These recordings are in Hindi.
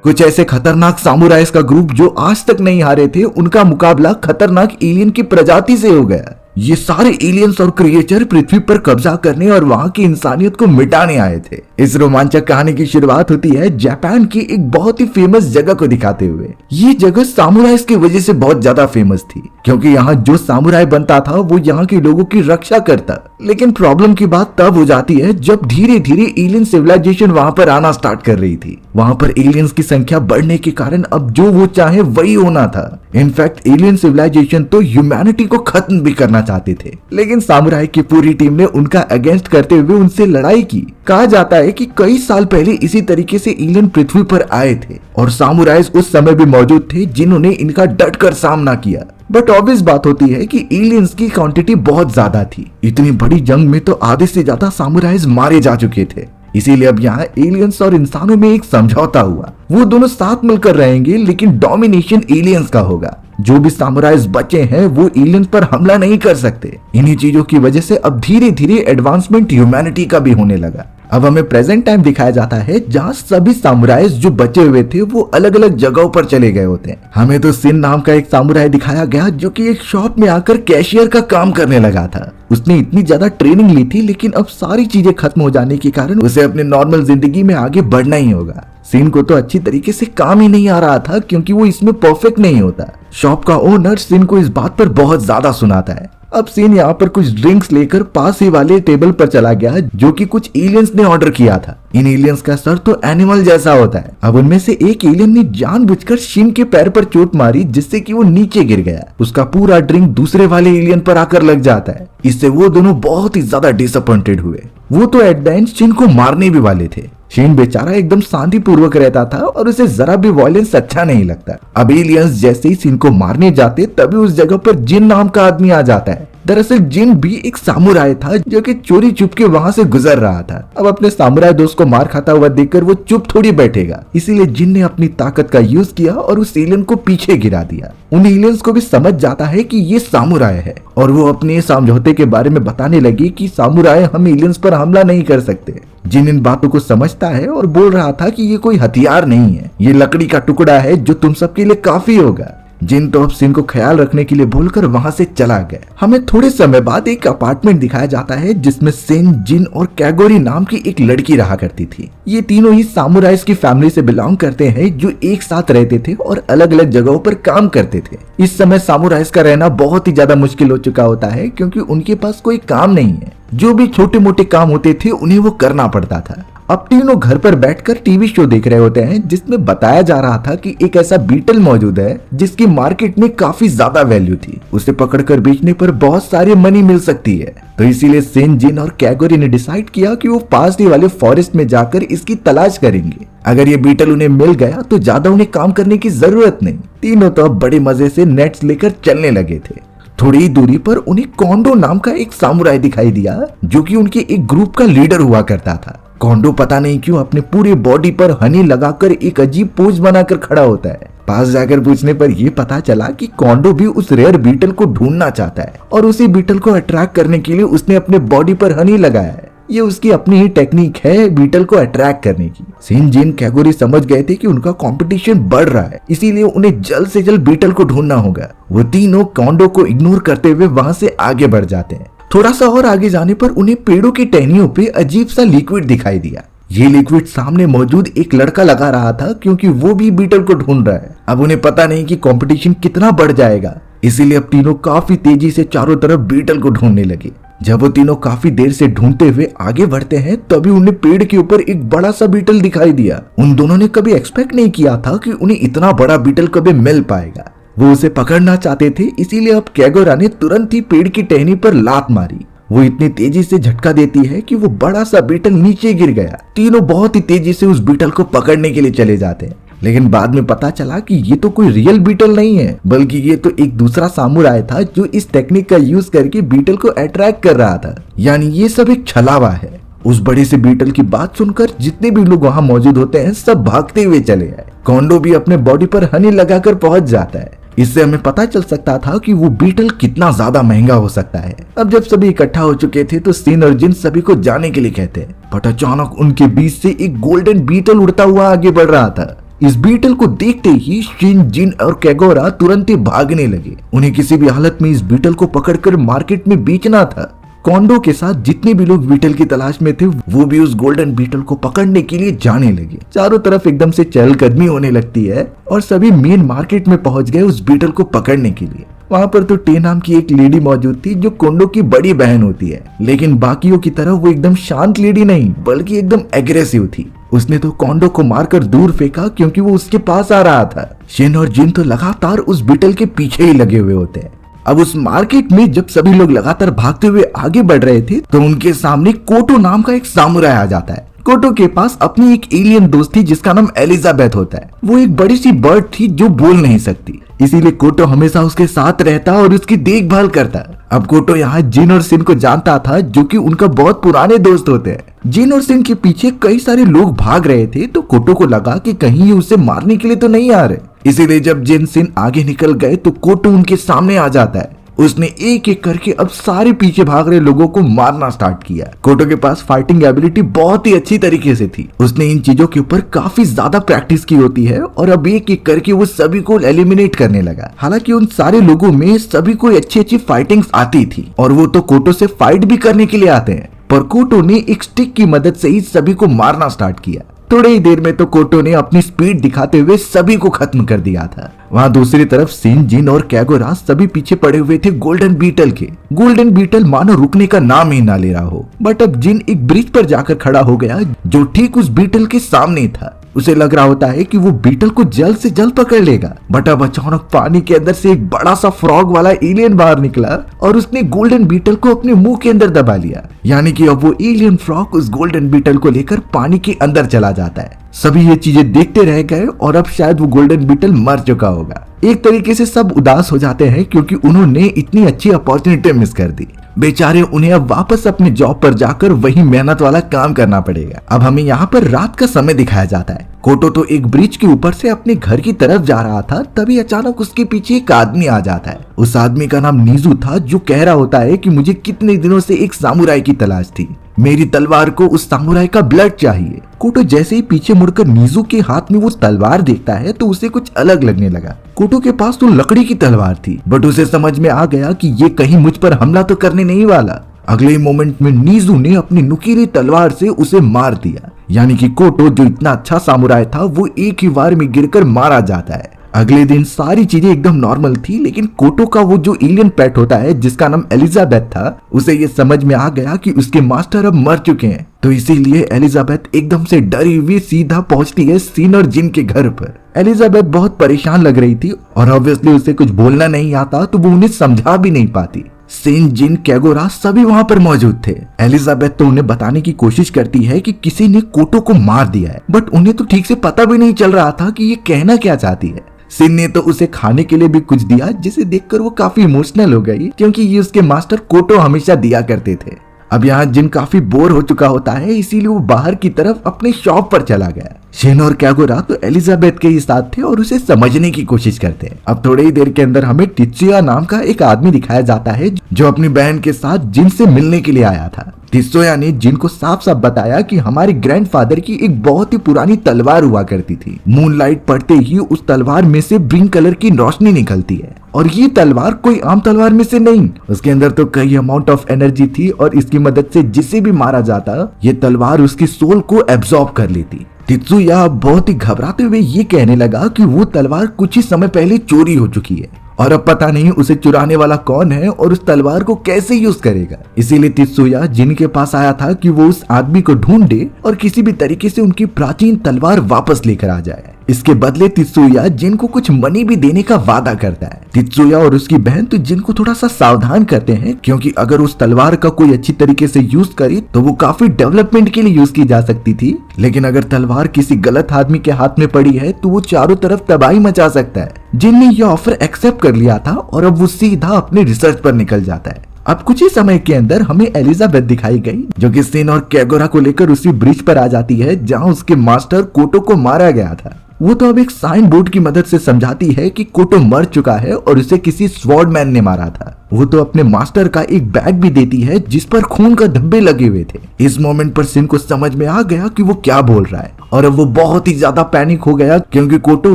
कुछ ऐसे खतरनाक सामुराइज का ग्रुप जो आज तक नहीं हारे थे, उनका मुकाबला खतरनाक एलियन की प्रजाति से हो गया। ये सारे एलियंस और क्रिएचर पृथ्वी पर कब्जा करने और वहां की इंसानियत को मिटाने आए थे। इस रोमांचक कहानी की शुरुआत होती है जापान की एक बहुत ही फेमस जगह को दिखाते हुए। ये जगह सामुराइज की वजह से बहुत ज्यादा फेमस थी, क्योंकि यहाँ जो सामुराई बनता था वो यहाँ के लोगों की रक्षा करता। लेकिन प्रॉब्लम की बात तब हो जाती है जब धीरे धीरे एलियन सिविलाइजेशन वहां पर आना स्टार्ट कर रही थी। वहां पर एलियंस की संख्या बढ़ने के कारण अब जो वो चाहे वही होना था। इनफैक्ट एलियन सिविलाइजेशन तो ह्यूमैनिटी को खत्म भी करना चाहते थे, लेकिन सामुराई की पूरी टीम ने उनका अगेंस्ट करते हुए उनसे लड़ाई की। कहा जाता है कि कई साल पहले इसी तरीके से एलियन पृथ्वी पर आए थे और सामुराइज उस समय भी मौजूद थे जिन्होंने इनका डटकर सामना किया। बट ऑब्वियस बात होती है कि एलियंस की क्वांटिटी बहुत ज्यादा थी। इतनी बड़ी जंग में तो आधे से ज्यादा सामुराइज मारे जा चुके थे। इसीलिए अब यहाँ एलियंस और इंसानों में एक समझौता हुआ। वो दोनों साथ मिलकर रहेंगे, लेकिन डोमिनेशन एलियंस का होगा। जो भी सामुराइज बचे हैं वो एलियंस पर हमला नहीं कर सकते। इन्हीं चीजों की वजह से अब धीरे धीरे एडवांसमेंट ह्यूमैनिटी का भी होने लगा। अब हमें प्रेजेंट टाइम दिखाया जाता है जहाँ सभी सामुराइज जो बचे हुए थे वो अलग अलग जगहों पर चले गए होते हैं। हमें तो सिन नाम का एक सामुराई दिखाया गया जो कि एक शॉप में आकर कैशियर का काम करने लगा था। उसने इतनी ज्यादा ट्रेनिंग ली थी, लेकिन अब सारी चीजें खत्म हो जाने के कारण उसे अपने नॉर्मल जिंदगी में आगे बढ़ना ही होगा। सिन को तो अच्छी तरीके से काम ही नहीं आ रहा था, क्योंकि वो इसमें परफेक्ट नहीं होता। शॉप का ओनर सिन को इस बात पर बहुत ज्यादा सुनाता है। अब सीन यहाँ पर कुछ ड्रिंक्स लेकर पास ही वाले टेबल पर चला गया, जो कि कुछ एलियंस ने ऑर्डर किया था। इन एलियंस का सर तो एनिमल जैसा होता है। अब उनमें से एक एलियन ने जानबूझकर शिन के पैर पर चोट मारी, जिससे कि वो नीचे गिर गया। उसका पूरा ड्रिंक दूसरे वाले एलियन पर आकर लग जाता है। इससे वो दोनों बहुत ही ज्यादा डिसअपॉइंटेड हुए। वो तो एट द एंड शिन को मारने भी वाले थे। शिन बेचारा एकदम शांति पूर्वक रहता था और उसे जरा भी वायलेंस अच्छा नहीं लगता। अब एलियंस जैसे ही शिन को मारने जाते तभी उस जगह पर जिन नाम का आदमी आ जाता है। दरअसल जिन भी एक सामुराई था जो कि चोरी चुप के वहां से गुजर रहा था। अब अपने सामुराई दोस्त को मार खाता हुआ देखकर वो चुप थोड़ी बैठेगा, इसीलिए जिन ने अपनी ताकत का यूज किया और उस एलियन को पीछे गिरा दिया। उन एलियंस को भी समझ जाता है कि ये सामुराई है और वो अपने समझौते के बारे में बताने लगी कि सामुराई हम एलियंस पर हमला नहीं कर सकते। जिन इन बातों को समझता है और बोल रहा था कि ये कोई हथियार नहीं है, ये लकड़ी का टुकड़ा है जो तुम सबके लिए काफी होगा। जिन तो अब सिन को ख्याल रखने के लिए बोलकर वहां से चला गया। हमें थोड़े समय बाद एक अपार्टमेंट दिखाया जाता है जिसमें सिन, जिन और कैगोरी नाम की एक लड़की रहा करती थी। ये तीनों ही सामुराइज की फैमिली से बिलोंग करते हैं जो एक साथ रहते थे और अलग अलग जगहों पर काम करते थे। इस समय सामुराइज का रहना बहुत ही ज्यादा मुश्किल हो चुका होता है, क्योंकि उनके पास कोई काम नहीं है। जो भी छोटे मोटे काम होते थे उन्हें वो करना पड़ता था। अब तीनों घर पर बैठकर टीवी शो देख रहे होते हैं जिसमें बताया जा रहा था कि एक ऐसा बीटल मौजूद है जिसकी मार्केट में काफी ज्यादा वैल्यू थी। उसे पकड़कर बेचने पर बहुत सारी मनी मिल सकती है। तो इसीलिए सिन, जिन और कैगोरी ने डिसाइड किया कि वो पास ही वाले फॉरेस्ट में जाकर इसकी तलाश करेंगे। अगर ये बीटल उन्हें मिल गया तो ज्यादा उन्हें काम करने की जरूरत नहीं। तीनों तो अब बड़े मजे से नेट्स लेकर चलने लगे थे। थोड़ी ही दूरी पर उन्हें कोंडो नाम का एक सामुराई दिखाई दिया, जो कि उनके एक ग्रुप का लीडर हुआ करता था। कोंडो पता नहीं क्यों अपने पूरे बॉडी पर हनी लगाकर एक अजीब पोज बनाकर खड़ा होता है। पास जाकर पूछने पर यह पता चला कि कोंडो भी उस रेयर बीटल को ढूंढना चाहता है और उसी बीटल को अट्रैक्ट करने के लिए उसने अपने बॉडी पर हनी लगाया है। ये उसकी अपनी ही टेक्निक है बीटल को अट्रैक्ट करने की। सिन, जिन, कैगोरी समझ गए थे कि उनका कंपटीशन बढ़ रहा है, इसीलिए उन्हें जल्द से जल्द बीटल को ढूंढना होगा। वो तीनों कोंडो को इग्नोर करते हुए वहां से आगे बढ़ जाते हैं। थोड़ा सा और आगे जाने पर उन्हें पेड़ों की टहनियों पे अजीब सा लिक्विड दिखाई दिया। ये लिक्विड सामने मौजूद एक लड़का लगा रहा था, क्योंकि वो भी बीटल को ढूंढ रहा है। अब उन्हें पता नहीं कि कंपटीशन कितना बढ़ जाएगा, इसीलिए अब तीनों काफी तेजी से चारों तरफ बीटल को ढूंढने लगे। जब वो तीनों काफी देर से ढूंढते हुए आगे बढ़ते हैं तभी उन्हें पेड़ के ऊपर एक बड़ा सा बीटल दिखाई दिया। उन दोनों ने कभी एक्सपेक्ट नहीं किया था कि उन्हें इतना बड़ा बीटल कभी मिल पाएगा। वो उसे पकड़ना चाहते थे, इसीलिए अब कैगोरा ने तुरंत ही पेड़ की टहनी पर लात मारी। वो इतनी तेजी से झटका देती है कि वो बड़ा सा बीटल नीचे गिर गया। तीनों बहुत ही तेजी से उस बीटल को पकड़ने के लिए चले जाते हैं, लेकिन बाद में पता चला कि ये तो कोई रियल बीटल नहीं है, बल्कि ये तो एक दूसरा सामुराई था जो इस टेक्निक का यूज करके बीटल को अट्रैक्ट कर रहा था। यानी ये सब एक छलावा है। उस बड़े से बीटल की बात सुनकर जितने भी लोग वहां मौजूद होते हैं सब भागते हुए चले आए। कोंडो भी अपने बॉडी पर हनी लगाकर पहुंच जाता है। इससे हमें पता चल सकता था कि वो बीटल कितना ज्यादा महंगा हो सकता है। अब जब सभी इकट्ठा हो चुके थे तो सिन और जिन सभी को जाने के लिए कहते हैं, बट अचानक उनके बीच से एक गोल्डन बीटल उड़ता हुआ आगे बढ़ रहा था। इस बीटल को देखते ही शिन, जिन और कैगोरा तुरंत ही भागने लगे। उन्हें किसी भी हालत में इस बीटल को पकड़कर मार्केट में बेचना था। कॉन्डो के साथ जितने भी लोग बीटल की तलाश में थे वो भी उस गोल्डन बीटल को पकड़ने के लिए जाने लगे। चारों तरफ एकदम से चहलकदमी होने लगती है और सभी मेन मार्केट में पहुंच गए उस बीटल को पकड़ने के लिए। वहां पर तो टे नाम की एक लेडी मौजूद थी जो कॉन्डो की बड़ी बहन होती है, लेकिन बाकियों की तरह वो एकदम शांत लेडी नहीं बल्कि एकदम एग्रेसिव थी। उसने तो कॉन्डो को मारकर दूर फेंका क्योंकि वो उसके पास आ रहा था। शिन और जिन तो लगातार उस बीटल के पीछे ही लगे हुए होते हैं। अब उस मार्केट में जब सभी लोग लगातार भागते हुए आगे बढ़ रहे थे तो उनके सामने कोटो नाम का एक सामुराई आ जाता है। कोटो के पास अपनी एक एलियन दोस्त थी जिसका नाम एलिजाबेथ होता है। वो एक बड़ी सी बर्ड थी जो बोल नहीं सकती, इसीलिए कोटो हमेशा उसके साथ रहता और उसकी देखभाल करता। अब कोटो यहाँ जिन और सिन को जानता था जो कि उनका बहुत पुराने दोस्त होते हैं। जिन और सिन के पीछे कई सारे लोग भाग रहे थे तो कोटो को लगा कि कहीं ये उसे मारने के लिए तो नहीं आ रहे, इसीलिए जब जिन सिन आगे निकल गए तो कोटो उनके सामने आ जाता है। उसने एक एक करके अब सारे पीछे भाग रहे लोगों को मारना स्टार्ट किया। कोटो के पास फाइटिंग एबिलिटी बहुत ही अच्छी तरीके से थी। उसने इन चीजों के ऊपर काफी ज्यादा प्रैक्टिस की होती है और अब एक एक करके वो सभी को एलिमिनेट करने लगा। हालांकि उन सारे लोगों में सभी को अच्छी अच्छी फाइटिंग्स आती थी और वो तो कोटो से फाइट भी करने के लिए आते हैं, पर कोटो ने एक स्टिक की मदद से ही सभी को मारना स्टार्ट किया। थोड़ी ही देर में तो कोटो ने अपनी स्पीड दिखाते हुए सभी को खत्म कर दिया था। वहाँ दूसरी तरफ सिन, जिन और कैगोरा सभी पीछे पड़े हुए थे गोल्डन बीटल के। गोल्डन बीटल मानो रुकने का नाम ही ना ले रहा हो। बट अब जिन एक ब्रिज पर जाकर खड़ा हो गया जो ठीक उस बीटल के सामने था। उसे लग रहा होता है कि वो बीटल को जल्द से जल्द पकड़ लेगा, बट अब अचानक पानी के अंदर से एक बड़ा सा फ्रॉग वाला एलियन बाहर निकला और उसने गोल्डन बीटल को अपने मुंह के अंदर दबा लिया। यानी कि अब वो एलियन फ्रॉग उस गोल्डन बीटल को लेकर पानी के अंदर चला जाता है। सभी ये चीजें देखते रह गए और अब शायद वो गोल्डन बीटल मर चुका होगा। एक तरीके से सब उदास हो जाते हैं क्योंकि उन्होंने इतनी अच्छी अपॉर्चुनिटी मिस कर दी। बेचारे उन्हें अब वापस अपने जॉब पर जाकर वही मेहनत वाला काम करना पड़ेगा। अब हमें यहाँ पर रात का समय दिखाया जाता है। कोटो तो एक ब्रिज के ऊपर से अपने घर की तरफ जा रहा था, तभी अचानक उसके पीछे एक आदमी आ जाता है। उस आदमी का नाम नीजू था जो कह रहा होता है कि मुझे कितने दिनों से एक सामुराई की तलाश थी, मेरी तलवार को उस सामुराई का ब्लड चाहिए। कोटो जैसे ही पीछे मुड़कर नीजू के हाथ में वो तलवार देखता है तो उसे कुछ अलग लगने लगा। कोटो के पास तो लकड़ी की तलवार थी, बट उसे समझ में आ गया कि ये कहीं मुझ पर हमला तो करने नहीं वाला। अगले ही मोमेंट में नीजू ने अपनी नुकीली तलवार से उसे मार दिया। यानी कि कोटो जो इतना अच्छा सामुराई था वो एक ही बार में गिरकर मारा जाता है। अगले दिन सारी चीजें एकदम नॉर्मल थी, लेकिन कोटो का वो जो एलियन पेट होता है जिसका नाम एलिजाबेथ था, उसे ये समझ में आ गया कि उसके मास्टर अब मर चुके हैं। तो इसीलिए एलिजाबेथ एकदम से डरी हुई सीधा पहुंचती है सिन और जिन के घर पर। एलिजाबेथ बहुत परेशान लग रही थी और ऑब्वियसली उसे कुछ बोलना नहीं आता तो वो उन्हें समझा भी नहीं पाती। सिन, जिन, कैगोरा सभी वहां पर मौजूद थे। एलिजाबेथ तो उन्हें बताने की कोशिश करती है कि किसी ने कोटो को मार दिया है, बट उन्हें तो ठीक से पता भी नहीं चल रहा था कि ये कहना क्या चाहती है। सिन ने तो उसे खाने के लिए भी कुछ दिया, जिसे देखकर वो काफी इमोशनल हो गई क्योंकि ये उसके मास्टर कोटो हमेशा दिया करते थे। अब यहाँ जिन काफी बोर हो चुका होता है, इसीलिए वो बाहर की तरफ अपने शॉप पर चला गया। शिन और कैगोरा तो एलिजाबेथ के ही साथ थे और उसे समझने की कोशिश करते हैं। अब थोड़ी ही देर के अंदर हमें टित्सुया नाम का एक आदमी दिखाया जाता है जो अपनी बहन के साथ जिन से मिलने के लिए आया था। टित्सुया ने जिन को साफ साफ बताया कि हमारे ग्रैंडफादर की एक बहुत ही पुरानी तलवार हुआ करती थी। मूनलाइट पड़ते ही उस तलवार में से ग्रीन कलर की रोशनी निकलती है और ये तलवार कोई आम तलवार में से नहीं, उसके अंदर तो कई अमाउंट ऑफ एनर्जी थी और इसकी मदद से जिसे भी मारा जाता ये तलवार उसकी सोल को एब्जॉर्ब कर लेती। टित्सुया बहुत ही घबराते हुए ये कहने लगा कि वो तलवार कुछ ही समय पहले चोरी हो चुकी है और अब पता नहीं उसे चुराने वाला कौन है और उस तलवार को कैसे यूज करेगा। इसीलिए टित्सुया जिन के पास आया था कि वो उस आदमी को ढूंढे और किसी भी तरीके से उनकी प्राचीन तलवार वापस लेकर आ जाए। इसके बदले टित्सुया जिन को कुछ मनी भी देने का वादा करता है। टित्सुया और उसकी बहन तो जिन को थोड़ा सा सावधान करते हैं क्योंकि अगर उस तलवार का कोई अच्छी तरीके से यूज करे तो वो काफी डेवलपमेंट के लिए यूज की जा सकती थी, लेकिन अगर तलवार किसी गलत आदमी के हाथ में पड़ी है तो वो चारों तरफ तबाही मचा सकता है। जिन ने यह ऑफर एक्सेप्ट कर लिया था और अब वो सीधा अपने रिसर्च पर निकल जाता है। अब कुछ ही समय के अंदर हमें एलिजाबेथ दिखाई गई जो कि सिन और कैगोरा को लेकर उसी ब्रिज पर आ जाती है जहां उसके मास्टर कोटो को मारा गया था। वो तो अब एक साइन बोर्ड की मदद से समझाती है कि कोटो मर चुका है और उसे किसी स्वॉर्डमैन ने मारा था। वो तो अपने मास्टर का एक बैग भी देती है जिस पर खून का धब्बे लगे हुए थे। इस मोमेंट पर सिन को समझ में आ गया कि वो क्या बोल रहा है और अब वो बहुत ही ज्यादा पैनिक हो गया क्योंकि कोटो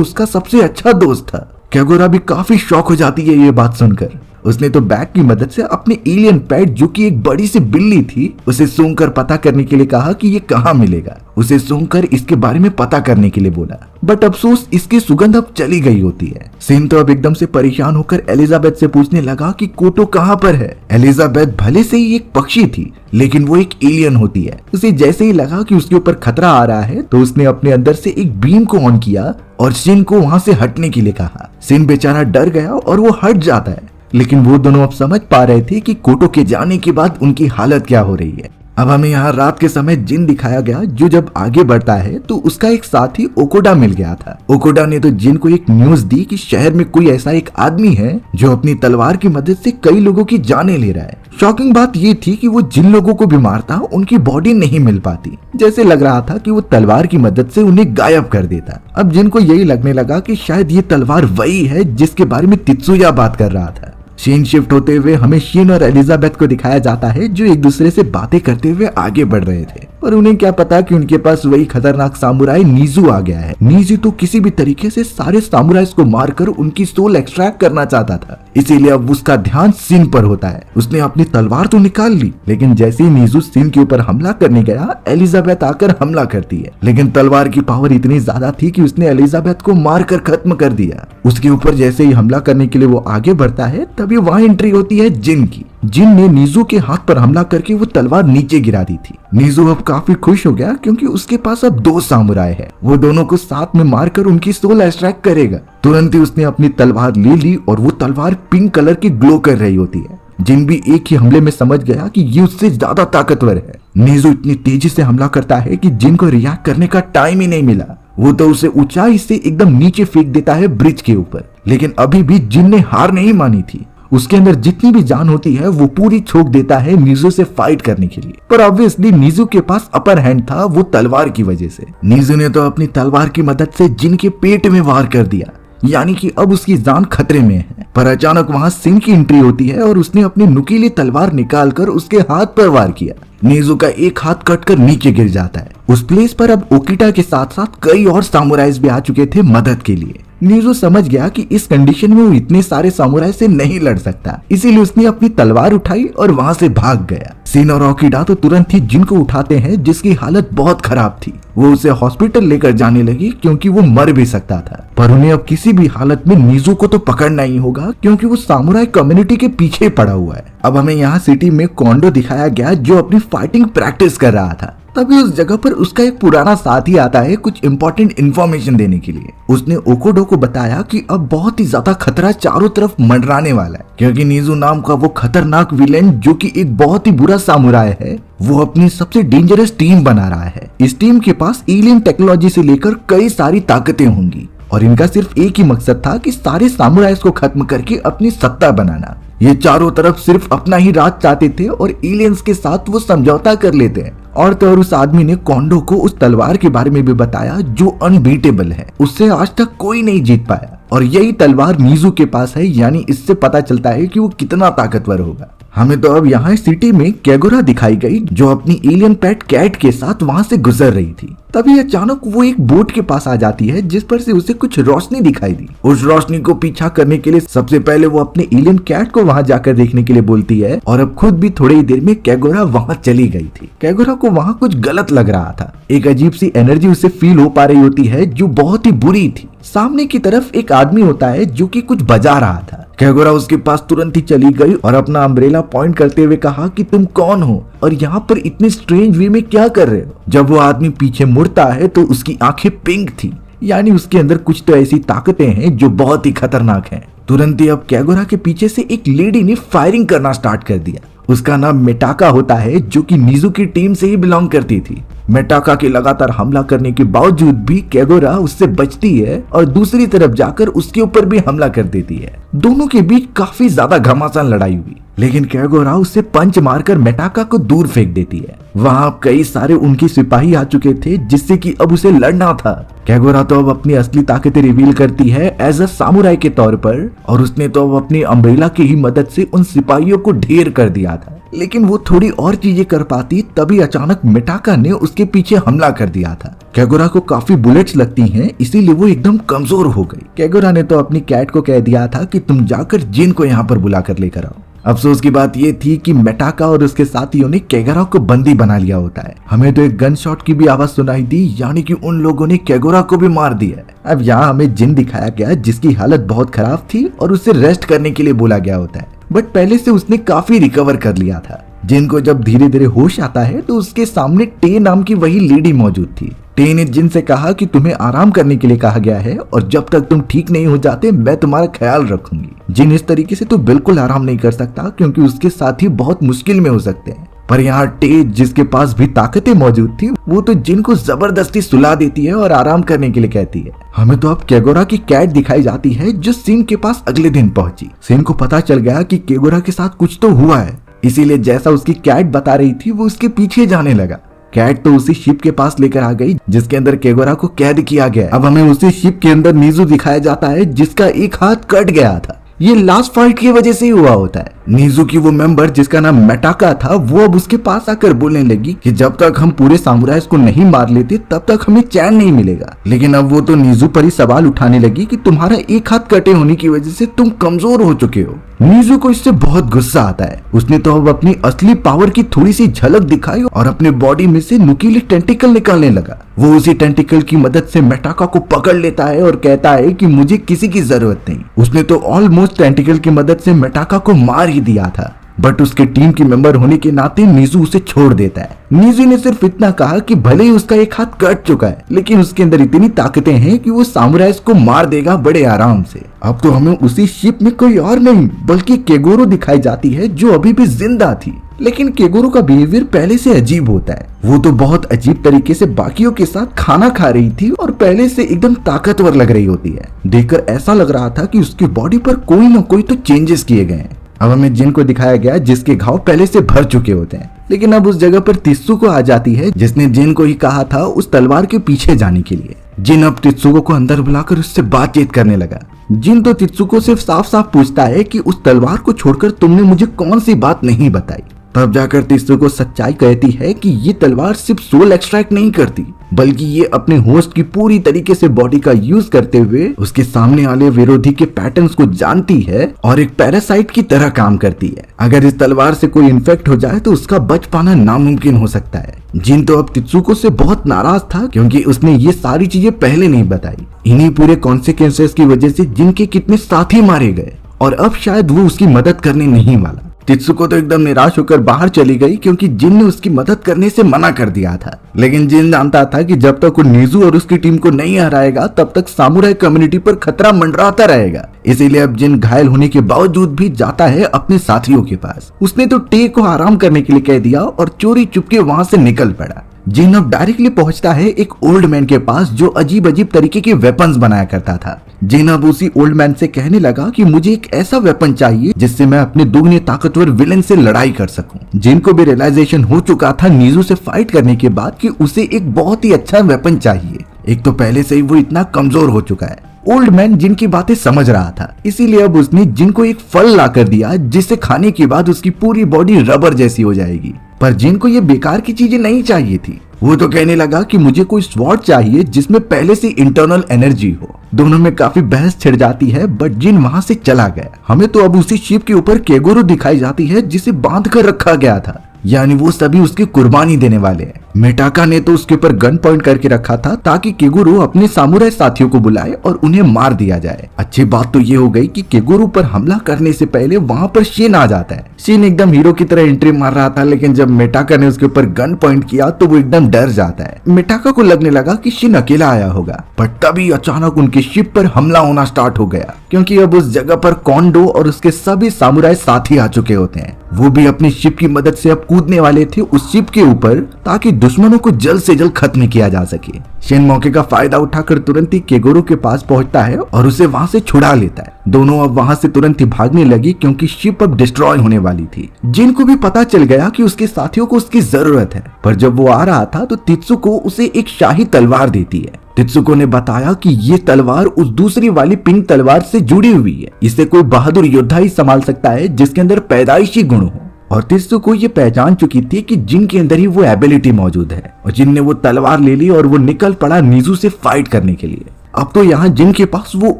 उसका सबसे अच्छा दोस्त था। कैगोरा भी काफी शॉक हो जाती है ये बात सुनकर। उसने तो बैग की मदद से अपने एलियन पेट जो कि एक बड़ी सी बिल्ली थी उसे सूंघकर पता करने के लिए कहा कि ये कहाँ मिलेगा। उसे सूंघकर इसके बारे में पता करने के लिए बोला, बट अफसोस इसकी सुगंध अब चली गई होती है। सिन तो अब एकदम से परेशान होकर एलिजाबेथ से पूछने लगा कि कोटो कहाँ पर है। एलिजाबेथ भले से ही एक पक्षी थी लेकिन वो एक एलियन होती है। उसे जैसे ही लगा कि उसके ऊपर खतरा आ रहा है तो उसने अपने अंदर से एक बीम को ऑन किया और सिन को वहां से हटने के लिए कहा। सिन बेचारा डर गया और वो हट जाता है, लेकिन वो दोनों अब समझ पा रहे थे कि कोटो के जाने के बाद उनकी हालत क्या हो रही है। अब हमें यहाँ रात के समय जिन दिखाया गया जो जब आगे बढ़ता है तो उसका एक साथी ओकोडा मिल गया था। ओकोडा ने तो जिन को एक न्यूज दी कि शहर में कोई ऐसा एक आदमी है जो अपनी तलवार की मदद से कई लोगों की जानें ले रहा है। शॉकिंग बात ये थी कि वो जिन लोगों को भी मारता उनकी बॉडी नहीं मिल पाती, जैसे लग रहा था कि वो तलवार की मदद से उन्हें गायब कर देता। अब जिन को यही लगने लगा कि शायद ये तलवार वही है जिसके बारे में तित्सुया बात कर रहा था। सीन शिफ्ट होते हुए हमें शिन और एलिजाबेथ को दिखाया जाता है जो एक दूसरे से बातें करते हुए आगे बढ़ रहे थे, पर उन्हें क्या पता कि उनके पास वही खतरनाक सामुराई नीजू आ गया है। नीजू तो किसी भी तरीके से सारे सामुराइज को मारकर उनकी सोल एक्सट्रैक्ट करना चाहता था, इसीलिए अब उसका ध्यान सिन पर होता है। उसने अपनी तलवार तो निकाल ली, लेकिन जैसे ही नीजू सिन के ऊपर हमला करने गया एलिजाबेथ आकर हमला करती है, लेकिन तलवार की पावर इतनी ज्यादा थी कि उसने एलिजाबेथ को मारकर खत्म कर दिया। उसके ऊपर जैसे ही हमला करने के लिए वो आगे बढ़ता है तभी वहां एंट्री होती है जिन की। जिन ने नीजू के हाथ पर हमला करके वो तलवार नीचे गिरा दी थी। नीजू अब काफी खुश हो गया क्योंकि उसके पास अब दो सामुराई है, वो दोनों को साथ में मारकर उनकी सोल एक्सट्रैक्ट करेगा। तुरंत ही उसने अपनी तलवार ले ली और वो तलवार पिंक कलर की ग्लो कर रही होती है। जिन भी एक ही हमले में समझ गया कि ये उससे ज्यादा ताकतवर है। नीजू इतनी तेजी से हमला करता है कि जिन को रिएक्ट करने का टाइम ही नहीं मिला। वो तो उसे ऊंचाई से एकदम नीचे फेंक देता है ब्रिज के ऊपर, लेकिन अभी भी जिन ने हार नहीं मानी थी। उसके अंदर जितनी भी जान होती है वो पूरी छोक देता है नीजू से फाइट करने के लिए, पर ऑब्वियसली नीजू के पास अपर हैंड था वो तलवार की वजह से। नीजू ने तो अपनी तलवार की मदद से जिन के पेट में वार कर दिया, यानी कि अब उसकी जान खतरे में है। पर अचानक वहां सिन की एंट्री होती है और उसने अपनी नुकीली तलवार निकालकर उसके हाथ पर वार किया। नीजू का एक हाथ कटकर नीचे गिर जाता है। उस प्लेस पर अब ओकिटा के साथ साथ कई और सामुराइज भी आ चुके थे मदद के लिए। नीजू समझ गया कि इस कंडीशन में वो इतने सारे सामुराई से नहीं लड़ सकता, इसीलिए उसने अपनी तलवार उठाई और वहां से भाग गया। सिन और ओकिटा तो तुरंत ही जिन को उठाते हैं जिसकी हालत बहुत खराब थी। वो उसे हॉस्पिटल लेकर जाने लगी क्योंकि वो मर भी सकता था, पर उन्हें अब किसी भी हालत में नीजू को तो पकड़ना ही होगा क्योंकि वो सामुराई कम्युनिटी के पीछे पड़ा हुआ है। अब हमें यहाँ सिटी में कोंडो दिखाया गया जो अपनी फाइटिंग प्रैक्टिस कर रहा था। तभी उस जगह पर उसका एक पुराना साथी आता है कुछ इंपॉर्टेंट इंफॉर्मेशन देने के लिए। उसने ओकोडो को बताया कि अब बहुत ही ज्यादा खतरा चारों तरफ मंडराने वाला है क्योंकि नीजू नाम का वो खतरनाक विलेन जो कि एक बहुत ही बुरा सामुराई है, वो अपनी सबसे डेंजरस टीम बना रहा है। इस टीम के पास एलियन टेक्नोलॉजी से लेकर कई सारी ताकतें होंगी और इनका सिर्फ एक ही मकसद था कि सारे सामुराइज को खत्म करके अपनी सत्ता बनाना। ये चारों तरफ सिर्फ अपना ही राज चाहते थे और एलियंस के साथ वो समझौता कर लेते हैं। और तो और उस आदमी ने कोंडो को उस तलवार के बारे में भी बताया जो अनबीटेबल है, उससे आज तक कोई नहीं जीत पाया और यही तलवार नीजू के पास है, यानी इससे पता चलता है कि वो कितना ताकतवर होगा। हमें तो अब यहाँ सिटी में कैगोरा दिखाई गई जो अपनी एलियन पेट कैट के साथ वहां से गुजर रही थी। तभी अचानक वो एक बोट के पास आ जाती है जिस पर से उसे कुछ रोशनी दिखाई दी। उस रोशनी को पीछा करने के लिए सबसे पहले वो अपने एलियन कैट को वहां जाकर देखने के लिए बोलती है और अब खुद भी थोड़ी ही देर में कैगोरा वहां चली गई थी। कैगोरा को वहां कुछ गलत लग रहा था, एक अजीब सी एनर्जी उसे फील हो पा रही होती है जो बहुत ही बुरी थी। सामने की तरफ एक आदमी होता है जो कि कुछ बजा रहा था। कैगोरा उसके पास तुरंत ही चली गई और अपना अम्ब्रेला पॉइंट करते हुए कहा कि तुम कौन हो और यहाँ पर इतने स्ट्रेंज वे में क्या कर रहे हो। जब वो आदमी पीछे मुड़ता है तो उसकी आंखें पिंक थी, यानी उसके अंदर कुछ तो ऐसी ताकतें हैं जो बहुत ही खतरनाक हैं। तुरंत ही अब कैगोरा के पीछे से एक लेडी ने फायरिंग करना स्टार्ट कर दिया। उसका नाम मेटाका होता है जो कि नीजू की टीम से ही बिलोंग करती थी। मेटाका के लगातार हमला करने के बावजूद भी केगोरा उससे बचती है और दूसरी तरफ जाकर उसके ऊपर भी हमला कर देती है। दोनों के बीच काफी ज्यादा घमासान लड़ाई हुई, लेकिन केगोरा उससे पंच मारकर मेटाका को दूर फेंक देती है। वहां अब कई सारे उनके सिपाही आ चुके थे जिससे कि अब उसे लड़ना था। केगोरा तो अब अपनी असली ताकतें रिवील करती है एज अ सामुराई के तौर पर, और उसने तो अब अपनी अम्ब्रेला की ही मदद से उन सिपाहियों को ढेर कर दिया था। लेकिन वो थोड़ी और चीजें कर पाती, तभी अचानक मेटाका ने उसके पीछे हमला कर दिया था। केगोरा को काफी बुलेट्स लगती हैं, इसीलिए वो एकदम कमजोर हो गई। केगोरा ने तो अपनी कैट को कह दिया था कि तुम जाकर जिन को यहाँ पर बुला कर लेकर आओ। अफसोस की बात ये थी कि मेटाका और उसके साथियों ने केगोरा को बंदी बना लिया होता है। हमें तो एक गन शॉट की भी आवाज सुनाई दी, यानी कि उन लोगों ने केगोरा को भी मार दिया है। अब यहाँ हमें जिन दिखाया गया जिसकी हालत बहुत खराब थी और उसे रेस्ट करने के लिए बोला गया होता है, बट पहले से उसने काफी रिकवर कर लिया था। जिन को जब धीरे धीरे होश आता है तो उसके सामने टे नाम की वही लेडी मौजूद थी। टे ने जिन से कहा कि तुम्हें आराम करने के लिए कहा गया है और जब तक तुम ठीक नहीं हो जाते मैं तुम्हारा ख्याल रखूंगी। जिन इस तरीके से तो बिल्कुल आराम नहीं कर सकता क्योंकि उसके साथी बहुत मुश्किल में हो सकते हैं, पर यहाँ टे जिसके पास भी ताकतें मौजूद थी वो तो जिन को जबरदस्ती सुला देती है और आराम करने के लिए कहती है। हमें तो अब केगोरा की कैट दिखाई जाती है जो सिन के पास अगले दिन पहुंची। सिन को पता चल गया कि केगोरा के साथ कुछ तो हुआ है, इसीलिए जैसा उसकी कैट बता रही थी वो उसके पीछे जाने लगा। कैट तो उसी शिप के पास लेकर आ गई जिसके अंदर केगोरा को कैद किया गया। अब हमें उसी शिप के अंदर नीजू दिखाया जाता है जिसका एक हाथ कट गया था। ये लास्ट फाइट की वजह से ही हुआ होता है। नीजू की वो मेंबर जिसका नाम मेटाका था वो अब उसके पास आकर बोलने लगी कि जब तक हम पूरे सामुराइज को नहीं मार लेते तब तक हमें चैन नहीं मिलेगा। लेकिन अब वो तो नीजू पर ही सवाल उठाने लगी कि तुम्हारा एक हाथ कटे होने की वजह से तुम कमजोर हो चुके हो। नीजू को इससे बहुत गुस्सा आता है। उसने तो अब अपनी असली पावर की थोड़ी सी झलक दिखाई और अपने बॉडी में से नुकीले टेंटिकल निकालने लगा। वो उसी टेंटिकल की मदद से मेटाका को पकड़ लेता है और कहता है कि मुझे किसी की जरूरत नहीं। उसने तो ऑलमोस्ट टेंटिकल की मदद से मेटाका को मार ही दिया था, बट उसके टीम की मेंबर होने के नाते नीजू उसे छोड़ देता है। नीजू ने सिर्फ इतना कहा कि भले ही उसका एक हाथ कट चुका है लेकिन उसके अंदर इतनी ताकतें हैं कि वो सामुराइज को मार देगा बड़े आराम से। अब तो हमें उसी शिप में कोई और नहीं बल्कि केगोरो दिखाई जाती है जो अभी भी जिंदा थी। लेकिन केगोरो का बिहेवियर पहले से अजीब होता है। वो तो बहुत अजीब तरीके से बाकियों के साथ खाना खा रही थी और पहले से एकदम ताकतवर लग रही होती है। देखकर ऐसा लग रहा था कि उसकी बॉडी पर कोई न कोई तो चेंजेस किए गए हैं। अब हमें जिन को दिखाया गया जिसके घाव पहले से भर चुके होते हैं, लेकिन अब उस जगह पर तित्सुको आ जाती है जिसने जिन को ही कहा था उस तलवार के पीछे जाने के लिए। जिन अब तित्सुको को अंदर बुलाकर उससे बातचीत करने लगा। जिन तो तित्सुको सिर्फ साफ साफ पूछता है कि उस तलवार को छोड़कर तुमने मुझे कौन सी बात नहीं बताई। तब जाकर तित्सुको सच्चाई कहती है कि ये तलवार सिर्फ सोल एक्सट्रैक्ट नहीं करती बल्कि ये अपने होस्ट की पूरी तरीके से बॉडी का यूज करते हुए उसके सामने वाले विरोधी के पैटर्न्स को जानती है और एक पैरासाइट की तरह काम करती है। अगर इस तलवार से कोई इन्फेक्ट हो जाए तो उसका बच पाना नामुमकिन हो सकता है। जिन तो अब तित्सुको से बहुत नाराज था क्योंकि उसने ये सारी चीजें पहले नहीं बताई। इन्हीं पूरे कॉन्सिक्वेंसेस की वजह से जिनके कितने साथी मारे गए और अब शायद वो उसकी मदद करने नहीं वाला। तित्सुको तो एकदम निराश होकर बाहर चली गई क्योंकि जिन ने उसकी मदद करने से मना कर दिया था। लेकिन जिन जानता था कि जब तक वो नीजू और उसकी टीम को नहीं हराएगा तब तक सामुराई कम्युनिटी पर खतरा मंडराता रहेगा। इसीलिए अब जिन घायल होने के बावजूद भी जाता है अपने साथियों के पास। उसने तो टे को आराम करने के लिए कह दिया और चोरी चुपके वहां से निकल पड़ा। जिन अब डायरेक्टली पहुंचता है एक ओल्ड मैन के पास जो अजीब अजीब तरीके के वेपन्स बनाया करता था। जिन अब उसी ओल्ड मैन से कहने लगा कि मुझे एक ऐसा वेपन चाहिए जिससे मैं अपने दुगने ताकतवर विलेन से लड़ाई कर सकूं। जिन को भी रियलाइजेशन हो चुका था नीजू से फाइट करने के बाद कि उसे एक बहुत ही अच्छा वेपन चाहिए। एक तो पहले से ही वो इतना कमजोर हो चुका है। ओल्ड मैन जिन की बातें समझ रहा था, इसीलिए अब उसने जिन को एक फल ला कर दिया जिसे खाने के बाद उसकी पूरी बॉडी रबर जैसी हो जाएगी। पर जिन को ये बेकार की चीजें नहीं चाहिए थी। वो तो कहने लगा कि मुझे कोई स्वॉर्ड चाहिए जिसमें पहले से इंटरनल एनर्जी हो। दोनों में काफी बहस छिड़ जाती है बट जिन वहां से चला गया। हमें तो अब उसी शिप के ऊपर केगोरो दिखाई जाती है जिसे बांध कर रखा गया था, यानी वो सभी उसकी कुर्बानी देने वाले हैं। मेटाका ने तो उसके ऊपर गन पॉइंट करके रखा था ताकि केगोरो अपने सामुराई साथियों को बुलाए और उन्हें मार दिया जाए। अच्छी बात तो ये हो गई कि केगोरो पर हमला करने से पहले वहां पर शिन आ जाता है। शिन एकदम हीरो की तरह एंट्री मार रहा था, लेकिन जब मेटाका ने उसके ऊपर गन पॉइंट किया तो वो एकदम डर जाता है। मेटाका को लगने लगा कि शिन अकेला आया होगा, पर तभी अचानक उनके शिप पर हमला होना स्टार्ट हो गया क्योंकि अब उस जगह पर कोंडो और उसके सभी सामुराई साथी आ चुके होते हैं। वो भी अपनी शिप की मदद से अब कूदने वाले थे उस शिप के ऊपर ताकि दुश्मनों को जल्द से जल्द खत्म किया जा सके। शेन मौके का फायदा उठाकर तुरंत ही केगोरो के पास पहुंचता है और उसे वहां से छुड़ा लेता है। दोनों अब वहां से तुरंत ही भागने लगी क्योंकि शिप अब डिस्ट्रॉय होने वाली थी। जिन को भी पता चल गया कि उसके साथियों को उसकी जरूरत है, पर जब वो आ रहा था तो तित्सुको उसे एक शाही तलवार देती है। तित्सुको ने बताया कि ये तलवार उस दूसरी वाली पिंक तलवार से जुड़ी हुई है, इसे कोई बहादुर योद्धा ही संभाल सकता है जिसके अंदर पैदाइशी गुण हो। और तित्सुको ये पहचान चुकी थी कि जिन के अंदर ही वो एबिलिटी मौजूद है और जिन ने वो तलवार ले ली और वो निकल पड़ा नीजू से फाइट करने के लिए। अब तो यहाँ जिन के पास वो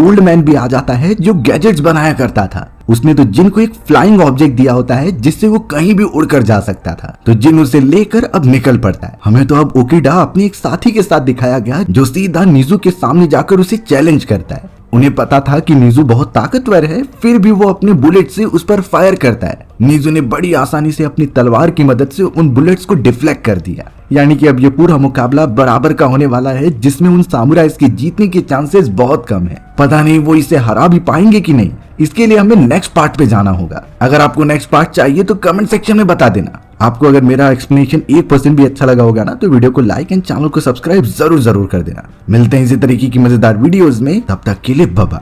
ओल्ड मैन भी आ जाता है जो गैजेट्स बनाया करता था। उसने तो जिन को एक फ्लाइंग ऑब्जेक्ट दिया होता है जिससे वो कहीं भी उड़कर जा सकता था, तो जिन उसे लेकर अब निकल पड़ता है। हमें तो अब ओकिडा अपने एक साथी के साथ दिखाया गया जो सीधा नीजू के सामने जाकर उसे चैलेंज करता है। उन्हें पता था कि नीजू बहुत ताकतवर है, फिर भी वो अपने बुलेट से उस पर फायर करता है। नीजू ने बड़ी आसानी से अपनी तलवार की मदद से उन बुलेट्स को डिफ्लेक्ट कर दिया। यानी कि अब ये पूरा मुकाबला बराबर का होने वाला है जिसमें उन सामुराइज के जीतने के चांसेस बहुत कम है। पता नहीं वो इसे हरा भी पाएंगे कि नहीं, इसके लिए हमें नेक्स्ट पार्ट पे जाना होगा। अगर आपको नेक्स्ट पार्ट चाहिए तो कमेंट सेक्शन में बता देना। आपको अगर मेरा एक्सप्लेनेशन 1% भी अच्छा लगा होगा ना तो वीडियो को लाइक एंड चैनल को सब्सक्राइब जरूर कर देना। मिलते हैं इसी तरीके की मजेदार वीडियोस में, तब तक के लिए बाय बाय।